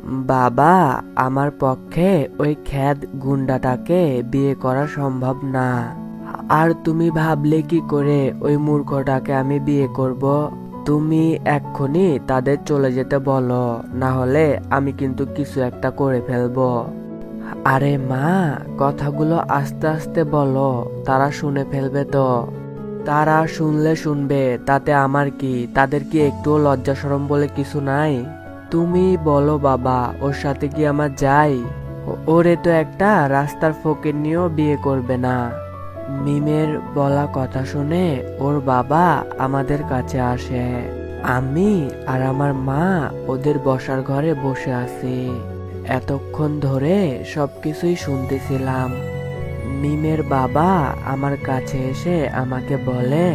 বাবা, আমার পক্ষে ওই খ্যাত গুন্ডাটাকে বিয়ে করা সম্ভব না। আর তুমি ভাবলে কি করে ওই মূর্খটাকে আমি বিয়ে করব? তুমি এক্ষুনি তাদের চলে যেতে বলো, না হলে আমি কিন্তু কিছু একটা করে ফেলবো। আরে মা, কথাগুলো আস্তে আস্তে বলো, তারা শুনে ফেলবে তো। তারা শুনলে শুনবে, তাতে আমার কি? তাদের কি একটুও লজ্জা শরম বলে কিছু নাই? তুমি বলো বাবা, ওর সাথে কি আমার যাই? ওরে তো একটা রাস্তার ফকির নিয়েও বিয়ে করবে না। মিমের বলা কথা শুনে ওর বাবা আমাদের কাছে আসে। আমি আর আমার মা ওদের বসার ঘরে বসে আছি। এতক্ষণ ধরে সবকিছুই শুনতেছিলাম। মিমের বাবা আমার কাছে এসে আমাকে বলে,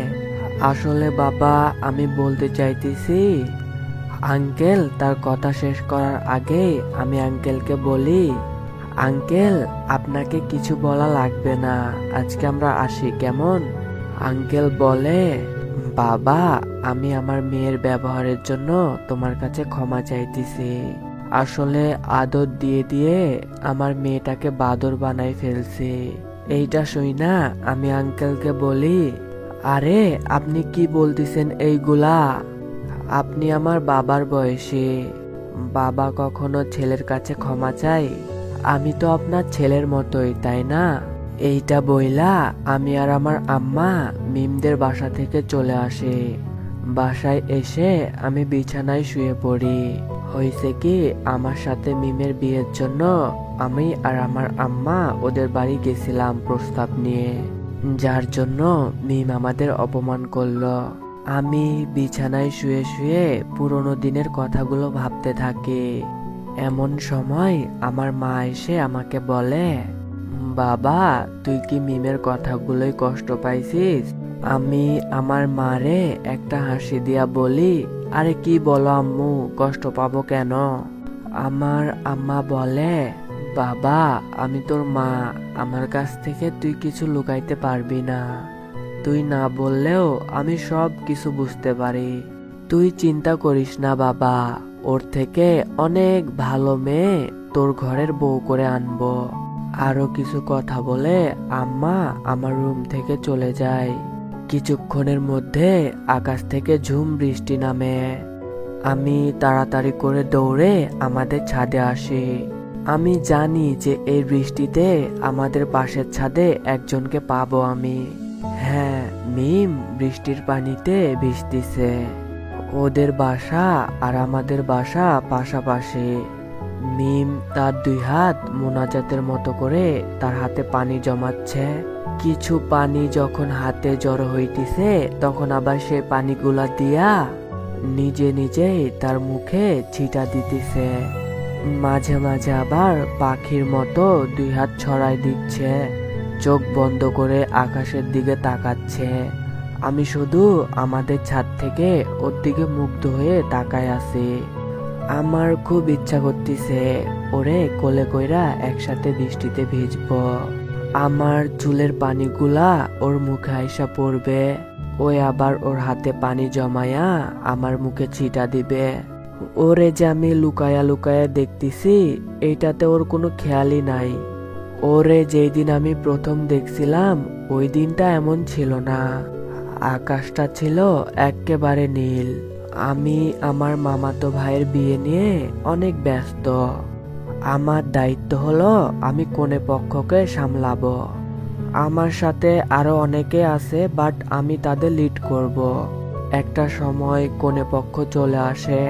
আসলে বাবা, আমি বলতে চাইতেছি। আঙ্কেল তার কথা শেষ করার আগে আমি আঙ্কেলকে বলি, আঙ্কেল আপনাকে কিছু বলা লাগবে না, আজকে আমরা আসি কেমন? আঙ্কেল বলে, বাবা, আমি আমার মেয়ের ব্যবহারের জন্য তোমার কাছে ক্ষমা চাইতেছি। আসলে আদর দিয়ে দিয়ে আমার মেয়েটাকে বাদর বানাই ফেলছি। এইটা শুই না আমি আঙ্কেলকে বলি, আরে আপনি কি বলতেছেন এইগুলা? আপনি আমার বাবার বয়সী। বাবা কখনো ছেলের কাছে ক্ষমা চাই? আমি তো আপনার ছেলের মতোই, তাই না? এইটা বইলা আমি আর আমার আম্মা মিমদের বাসা থেকে চলে আসি। বাসায় এসে আমি বিছানায় শুয়ে পড়ি। হয়েছে কি, আমার সাথে মিমের বিয়ের জন্য আমি আর আমার আম্মা ওদের বাড়ি গেছিলাম প্রস্তাব নিয়ে, যার জন্য মিম আমাদের অপমান করলো। আমি বিছানায় শুয়ে শুয়ে পুরোনো দিনের কথাগুলো ভাবতে থাকি। এমন সময় আমার মা এসে আমাকে বলে, বাবা, তুই কি মিমের কথাগুলোই কষ্ট পাইছিস? আমি আমার মারে একটা হাসি দিয়া বলি, আরে কি বলো আম্মু, কষ্ট পাবো কেন? আমার আম্মা বলে, বাবা, আমি তোর মা, আমার কাছ থেকে তুই কিছু লুকাইতে পারবি না। তুই না বললেও আমি সব কিছু বুঝতে পারি। তুই চিন্তা করিস না বাবা, ওর থেকে অনেক ভালো মেয়ে তোর ঘরের বউ করে আনবো। আরো কিছু কথা বলে আম্মা আমার রুম থেকে চলে যায়। কিছুক্ষণের মধ্যে আকাশ থেকে ঝুম বৃষ্টি নামে। আমি তাড়াতাড়ি করে দৌড়ে আমাদের ছাদে আসি। আমি জানি যে এই বৃষ্টিতে আমাদের পাশের ছাদে একজনকে পাবো আমি। হ্যাঁ, মিম বৃষ্টির পানিতে ভিজতেছে। ওদের বাসা আর আমাদের বাসা পাশাপাশি। মিম তার দুই হাত মোনাজাতের মতো করে তার হাতে পানি জমাচ্ছে। কিছু পানি যখন হাতে জড়ো হইতেছে, তখন আবার সেই পানিগুলা দিয়া নিজে নিজেই তার মুখে ছিটা দিতেছে। মাঝে মাঝে আবার পাখির মতো দুই হাত ছড়াই দিচ্ছে। চোখ বন্ধ করে আকাশের দিকে তাকাচ্ছে। আমি শুধু আমাদের ছাদ থেকে ওর দিকে মুগ্ধ হয়ে তাকায় আছি। আমার খুব ইচ্ছা করতেছে ওরে কোলে কইরা একসাথে বৃষ্টিতে ভিজবো। আমার চুলের পানিগুলা ওর মুখে আইসা পড়বে। ওই আবার ওর হাতে পানি জমায়া আমার মুখে ছিটা দিবে। ওরে যে আমি লুকায়া লুকায়া দেখতেছি, এইটাতে ওর কোনো খেয়ালই নাই। ওরে যেই দিন আমি প্রথম দেখছিলাম, ওই দিনটা এমন ছিল না। আকাশটা ছিল একেবারে নীল। আমি আমার মামাতো ভাইয়ের বিয়ে নিয়ে অনেক ব্যস্ত। আমার দায়িত্ব হলো আমি কনে পক্ষকে সামলাবো। আমার সাথে আরো অনেকে আছে, বাট আমি তাদের লিড করব। একটা সময় কনে পক্ষ চলে আসে।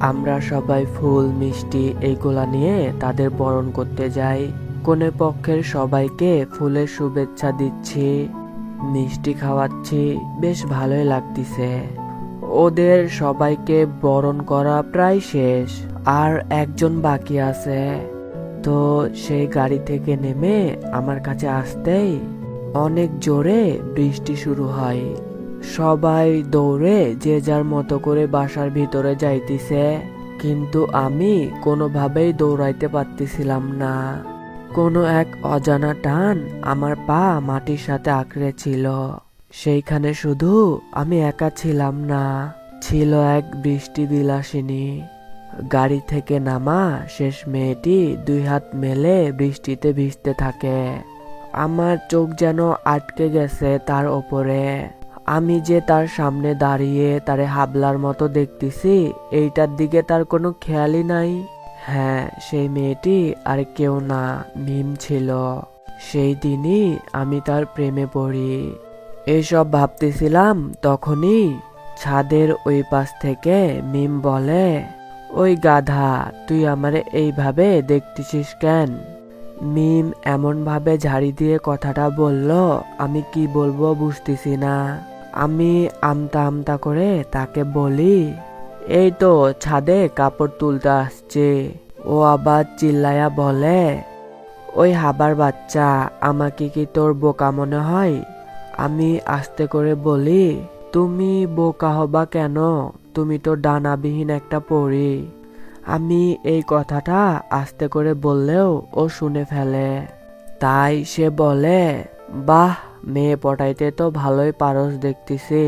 আমরা সবাই ফুল মিষ্টি এইগুলা নিয়ে তাদের বরণ করতে যাই। কনে পক্ষের সবাইকে ফুলের শুভেচ্ছা দিচ্ছি, মিষ্টি খাওয়াচ্ছি, বেশ ভালোই লাগতেছে। ওদের সবাইকে বরণ করা প্রায় শেষ, আর একজন বাকি আছে। তো সেই গাড়ি থেকে নেমে আমার কাছে আসতেই অনেক জোরে বৃষ্টি শুরু হয়। সবাই দৌড়ে যে যার মতো করে বাসার ভিতরে যাইতেছে, কিন্তু আমি কোনোভাবেই দৌড়াইতে পারতেছিলাম না। কোনো এক অজানা টান আমার পা মাটির সাথে আঁকড়ে ছিল। সেইখানে শুধু আমি একা ছিলাম না, ছিল এক বৃষ্টি বিলাসিনী। গাড়ি থেকে নামা শেষ মেয়েটি 2 হাত মেলে বৃষ্টিতে ভিজতে থাকে। আমার চোখ যেন আটকে গেছে তার ওপরে। আমি যে তার সামনে দাঁড়িয়ে তারে হাবলার মতো দেখতেছি, এইটার দিকে তার কোনো খেয়ালই নাই। হ্যাঁ, সেই মেয়েটি আর কেউ না, মিম ছিল। সেই দিনই আমি তার প্রেমে পড়ি। এইসব ভাবতেছিলাম, তখনই ছাদের ওই পাশ থেকে মিম বলে, ওই গাধা, তুই আমারে এইভাবে দেখতেছিস কেন? মিম এমন ভাবে ঝাড়ি দিয়ে কথাটা বলল, আমি কি বলবো বুঝতেছি না। আমি আমতা আমতা করে তাকে বলি, এই তো ছাদে কাপড় তুলতে আসছে। ও আবার চিল্লায়া বলে, ওই হাবার বাচ্চা, আমাকে কি তোর বোকা মনে হয়? আমি আস্তে করে বলি, তুমি বোকা হবা কেন? তুমি তো ডানাবিহীন একটা পরী। আমি এই কথাটা আস্তে করে বললেও ও শুনে ফেলে। তাই সে বলে, বাহ, মেয়ে পটাইতে তো ভালোই পারস দেখতেছি।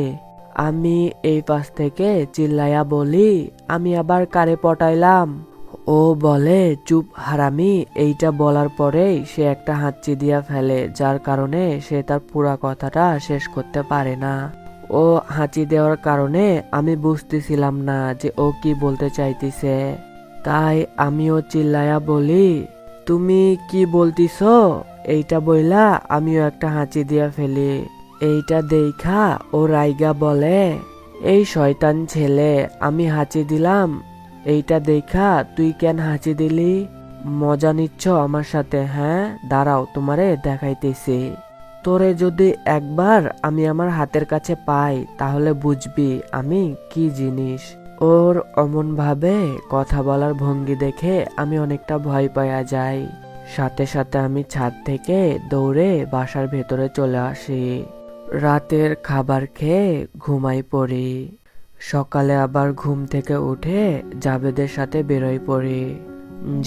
আমি এই পাশ থেকে চিল্লাইয়া বলি, আমি আবার কারে পটাইলাম? ও বলে, চুপ হারামি। এইটা বলার পরেই সে একটা হাঁচি দিয়া ফেলে, যার কারণে সে তার পুরা কথাটা শেষ করতে পারে না। ও হাঁচি দেওয়ার কারণে আমি বুঝতেছিলাম না যে ও কি বলতে চাইতেছে। তাই আমিও চিল্লায়া বলি, তুমি কি বলতিছ? এইটা বইলা আমিও একটা হাঁচি দিয়া ফেলি। এইটা দেইখা ও রাইগা বলে, এই শয়তান ছেলে, আমি হাঁচি দিলাম, এইটা দেখা তুই কেন হাঁচি দিলি? মজা নিচ্ছ আমার সাথে? হ্যাঁ, দাঁড়াও, তোমারে দেখাইতেছি। তোরে যদি একবার আমি আমার হাতের কাছে পাই, তাহলে বুঝবি আমি কি জিনিস। ওর অমন ভাবে কথা বলার ভঙ্গি দেখে আমি অনেকটা ভয় পাইয়া যাই। সাথে সাথে আমি ছাদ থেকে দৌড়ে বাসার ভেতরে চলে আসি। রাতের খাবার খেয়ে ঘুমাই পড়ি। সকালে আবার ঘুম থেকে উঠে জাভেদের সাথে বেরোই পড়ি।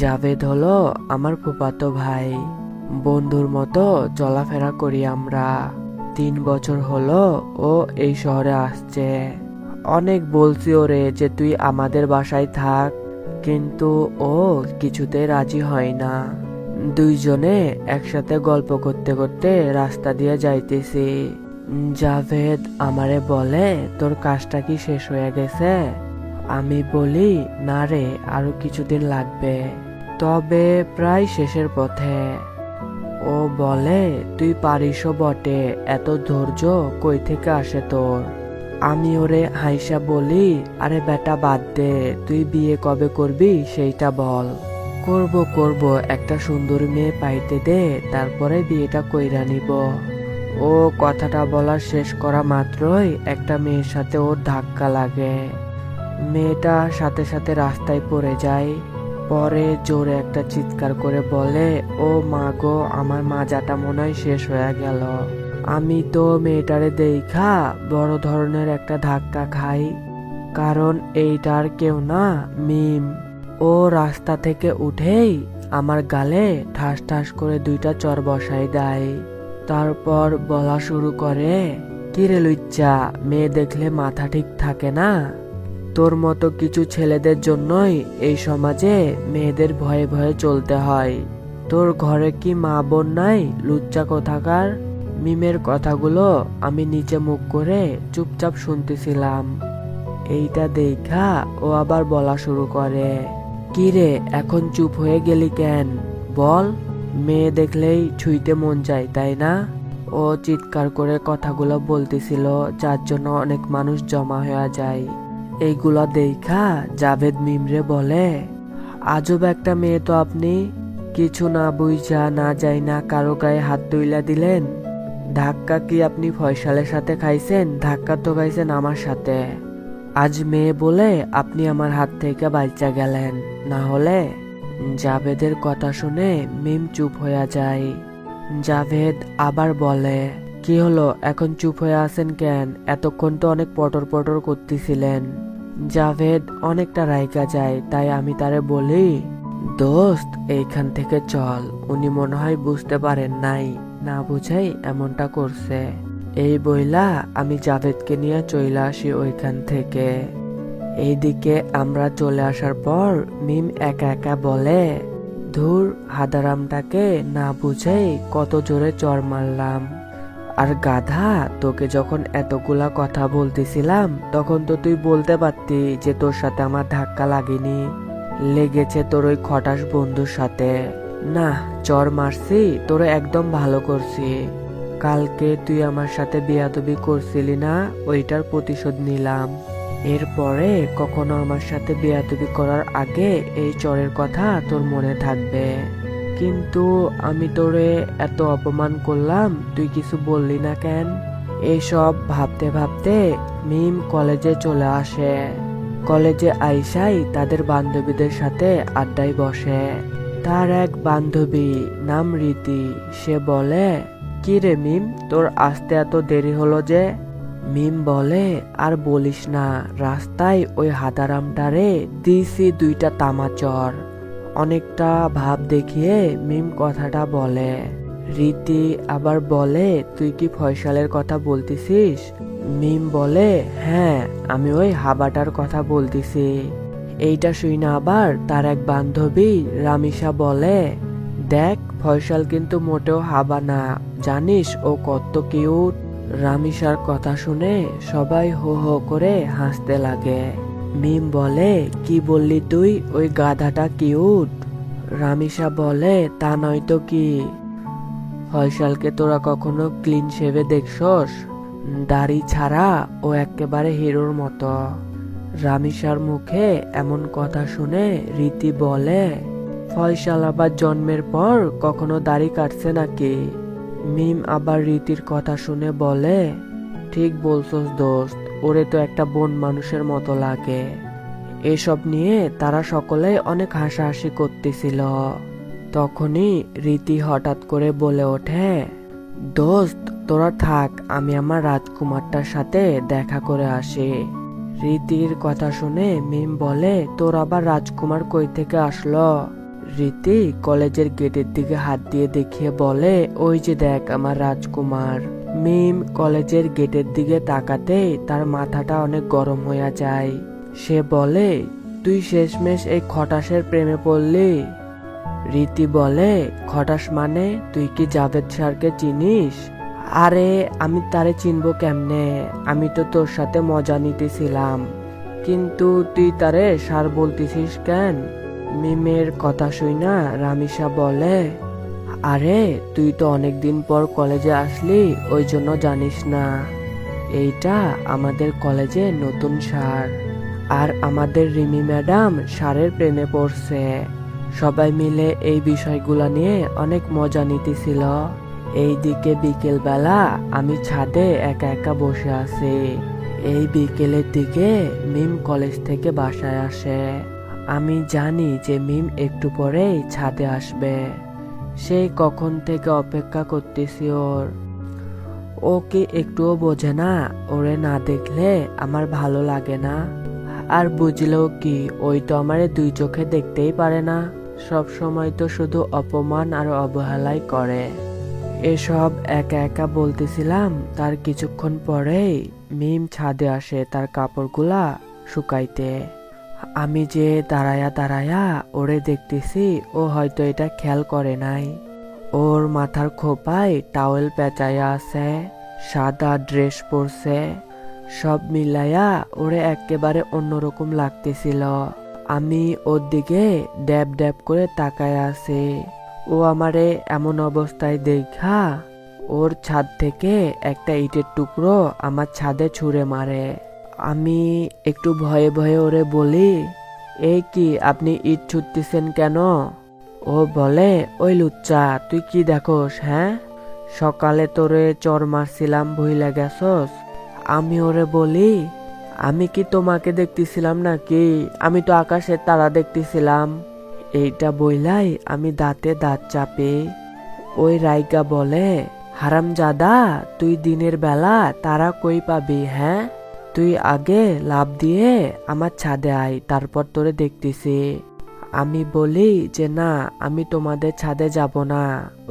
জাভেদ হলো আমার ফুফাতো ভাই। বন্ধুর মতো চলাফেরা করি আমরা। 3 বছর হলো ও এই শহরে আসছে। অনেক বলছি ওরে যে তুই আমাদের বাসায় থাক, কিন্তু ও কিছুতেই রাজি হয় না। দুইজনে একসাথে গল্প করতে করতে রাস্তা দিয়ে যাইতেছি। জাভেদ আমারে বলে, তোর কাজটা কি শেষ হয়ে গেছে? আমি বলি, না রে, আরো কিছুদিন লাগবে, তবে প্রায় শেষের পথে। ও বলে, তুই পারিসও বটে, এত ধৈর্য কই থেকে আসে তোর? আমি ওরে হাইসা বলি, আরে বেটা বাদ দে, তুই বিয়ে কবে করবি সেইটা বল। করব করব, একটা সুন্দরী মেয়ে পাইতে দে, তারপরে বিয়েটা কইরা নিব। ও কথাটা বলা শেষ করা মাত্রই একটা মেয়ের সাথে ওর ধাক্কা লাগে। মেয়েটা সাথে সাথে রাস্তায় পড়ে যায়। পরে জোরে একটা চিৎকার করে বলে, ও মা গো, আমার মাজাটা মনে হয় শেষ হয়ে গেল। আমি তো মেয়েটারে দেইখা বড় ধরনের একটা ধাক্কা খাই, কারণ এইটার কেউ না, মিম। ও রাস্তা থেকে উঠেই আমার গালে ঠাস ঠাস করে 2টা চড় বসাই দেয়। তারপর বলা শুরু করে, কিরে লুচ্চা, মেয়ে দেখলে মাথা ঠিক থাকে না? তোর মতো কিছু ছেলেদের জন্যই এই সমাজে মেয়েদের ভয়ে ভয়ে চলতে হয়। তোর ঘরে কি মা বোন নাই, লুচ্চা কোথাকার? মিমের কথাগুলো আমি নিচে মুখ করে চুপচাপ শুনতেছিলাম। এইটা দেখা ও আবার বলা শুরু করে, কিরে, এখন চুপ হয়ে গেলি কেন? বল, মেয়ে দেখলেই ছুঁইতে মন চায়, তাই না? ও চিৎকার করে কথাগুলো বলতেছিল, যার জন্য অনেক মানুষ জমা হয়ে যায়। এইগুলা দেখা জাভেদ মিমরে বলে, আজব একটা মেয়ে তো আপনি, কিছু না বুঝা না যাই না কারো গায়ে হাত তুইলা দিলেন। ধাক্কা কি আপনি ফয়সালের সাথে খাইছেন? ধাক্কা তো খাইছেন আমার সাথে। আজ মেয়ে বলে আপনি আমার হাত থেকে বাঁচা গেলেন, না হলে। জাভেদের কথা শুনে মিম চুপ হয়ে যায়। জাভেদ আবার বলে, কি হলো, এখন চুপ হয়ে আছেন কেন? এতক্ষণ তো অনেক পটর পটর করতেছিলেন। জাভেদ অনেকটা রাইগা যায়, তাই আমি তারে বলি, দোস্ত, এইখান থেকে চল, উনি মনে হয় বুঝতে পারেন নাই, না বুঝাই এমনটা করছে। এই বইলা আমি জাভেদকে নিয়ে চলে আসি ওইখান থেকে। এইদিকে আমরা চলে আসার পর মিম একা একা বলে, ধুর, হাদারামটাকে না বুঝেই কত জোরে চড় মারলাম। আর গাধা, তোকে যখন এতগুলা কথা বলতেছিলাম তখন তো তুই বলতে পারতি যে তোর সাথে আমার ধাক্কা লাগেনি, লেগেছে তোর ওই খটাস বন্ধুর সাথে। না, চড় মারছি, তোর একদম ভালো করছি। কালকে তুই আমার সাথে বেয়াদবি করছিলি না, ওইটার প্রতিশোধ নিলাম। এরপরে কখনো আমার সাথে বেয়াদবি করার আগে এই চরের কথা তোর মনে থাকবে। কিন্তু আমি তোরে এত অপমান করলাম, তুই কিছু বললি না কেন? এইসব ভাবতে ভাবতে মিম কলেজে চলে আসে। কলেজে আইসাই তাদের বান্ধবীদের সাথে আড্ডায় বসে। তার এক বান্ধবী নাম রীতি, সে বলে, কি রে মিম, তোর আসতে এত দেরি হলো যে? মিম বলে, আর বলিস না, রাস্তায় ওই হাদারামটারে দিছি 2টা তামাচর। অনেকটা ভাব দেখিয়ে মিম কথাটা বলে। রীতি আবার বলে, তুই কি ফয়সালের কথা বলতেছিস? মিম বলে, হ্যাঁ, আমি ওই হাবাটার কথা বলতেছি। এইটা শুই না আবার তার এক বান্ধবী রামিসা বলে, দেখ, ফয়সাল কিন্তু মোটেও হাবা না, জানিস ও কত কিউট। রামিসার কথা শুনে সবাই হো হো করে হাসতে লাগে। মিম বলে, কি বললি তুই, ওই গাধাটা কিউট? রামিসা বলে, তা নয় তো কি। ফয়সালকে তোরা কখনো ক্লিন শেভে দেখছস? দাড়ি ছাড়া ও একেবারে হিরোর মতো। রামিসার মুখে এমন কথা শুনে রীতি বলে, ফয়সাল আবার জন্মের পর কখনো দাড়ি কাটছে নাকি? মিম আবার রীতির কথা শুনে বলে, ঠিক বলছস দোস্ত, ওরে তো একটা বন মানুষের মতো লাগে। এসব নিয়ে তারা সকলে অনেক হাসাহাসি করতেছিল। তখনই রীতি হঠাৎ করে বলে ওঠে, দোস্ত, তোরা থাক, আমি আমার রাজকুমারটার সাথে দেখা করে আসি। রীতির কথা শুনে মিম বলে, তোর আবার রাজকুমার কই থেকে আসলো? রীতি কলেজের গেটের দিকে হাত দিয়ে দেখিয়ে বলে, ওই যে দেখ আমার রাজকুমার। মিম কলেজের গেটের দিকে তাকাতেই তার মাথাটা অনেক গরম হয়ে যায়। সে বলে, তুই শেষমেশ এই খটাসের প্রেমে পড়লি? রীতি বলে, খটাস মানে? তুই কি জাভেদ স্যারকে চিনিস? আরে, আমি তারে চিনবো কেমনে? আমি তো তোর সাথে মজা নিতেছিলাম। কিন্তু তুই তারে স্যার বলতেছিস কেন? মিমের কথা শুইনা রামিসা বলে, আরে, তুই তো অনেকদিন পর কলেজে আসলি, ওই জন্য জানিস না। এইটা আমাদের কলেজে নতুন স্যার। আর আমাদের রিমি ম্যাডাম স্যারের প্রেমে পড়ছে। সবাই মিলে এই বিষয়গুলো নিয়ে অনেক মজা নিতেছিল। এইদিকে বিকেল বেলা আমি ছাদে একা একা বসে আছি। এই বিকেলের দিকে মিম কলেজ থেকে বাসায় আসে। আমি জানি যে মিম একটু পরেই ছাদে আসবে। সেই কখন থেকে অপেক্ষা করতেছি ওর। ও কি একটুও বোঝে না ওরে না দেখলে আমার ভালো লাগে না? আর বুঝলেও কি, ওই তো আমারে 2 চোখে দেখতেই পারে না। সব সময় তো শুধু অপমান আর অবহেলাই করে। এসব একা একা বলতেছিলাম, তার কিছুক্ষণ পরেই মিম ছাদে আসে তার কাপড়গুলা শুকাইতে। আমি যে দাঁড়ায়া দাঁড়ায়া ওরে দেখতেছি, ও হয়তো এটা খেয়াল করে নাই। ওর মাথার খোপায় টাওয়েল পেঁচাইয়া আছে, সাদা ড্রেস পরছে। সব মিলাইয়া ওরে একেবারে অন্যরকম লাগতেছিল। আমি ওর দিকে ড্যাব ড্যাব করে তাকায় আছি। ও আমারে এমন অবস্থায় দেখা ওর ছাদ থেকে একটা ইটের টুকরো আমার ছাদে ছুঁড়ে মারে। আমি একটু ভয়ে ভয়ে ওরে বলি, এই কি, আপনি ইট ছুটতেছেন কেন? ও বলে, ওই লুচ্চা, তুই কি দেখোস? হ্যাঁ, সকালে তোরে চর মারছিলাম, ভুইলা গেছস? আমি ওরে বলি, আমি কি তোমাকে দেখতেছিলাম নাকি? আমি তো আকাশের তারা দেখতেছিলাম। এইটা বইলাই আমি দাঁতে দাঁত চাপে। ওই রাইকা বলে, হারামজাদা, তুই দিনের বেলা তারা কই পাবি? হ্যাঁ, তুই আগে লাফ দিয়ে আমার ছাদে আয়, তারপর তোরে দেখতেছি। আমি বলি যে না, আমি তোমাদের ছাদে যাব না,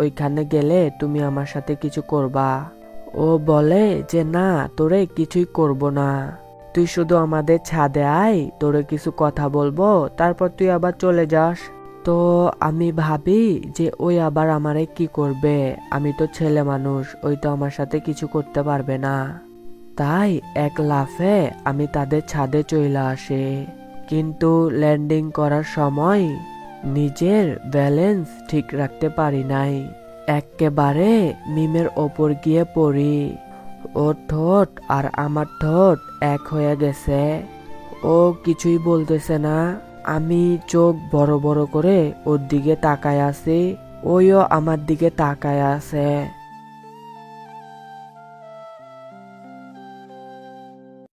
ওইখানে গেলে তুমি আমার সাথে কিছু করবা। ও বলে যে না, তোরে কিছুই করব না। তুই শুধু আমাদের ছাদে আয়, তোরে কিছু কথা বলবো, তারপর তুই আবার চলে যাস। তো আমি ভাবি যে ওই আবার আমারে কি করবে, আমি তো ছেলে মানুষ, ওই তো আমার সাথে কিছু করতে পারবে না। তাই এক লাফে আমি তাদের ছাদে চলে আসি, কিন্তু ল্যান্ডিং করার সময় নিজের ব্যালেন্স ঠিক রাখতে পারি নাই, একেবারে মিমের ওপর গিয়ে পড়ি। ওর ঠোঁট আর আমার ঠোঁট এক হয়ে গেছে। ও কিছুই বলতেছে না। আমি চোখ বড় বড় করে ওর দিকে তাকায় আছি, ওইও আমার দিকে তাকায় আছে।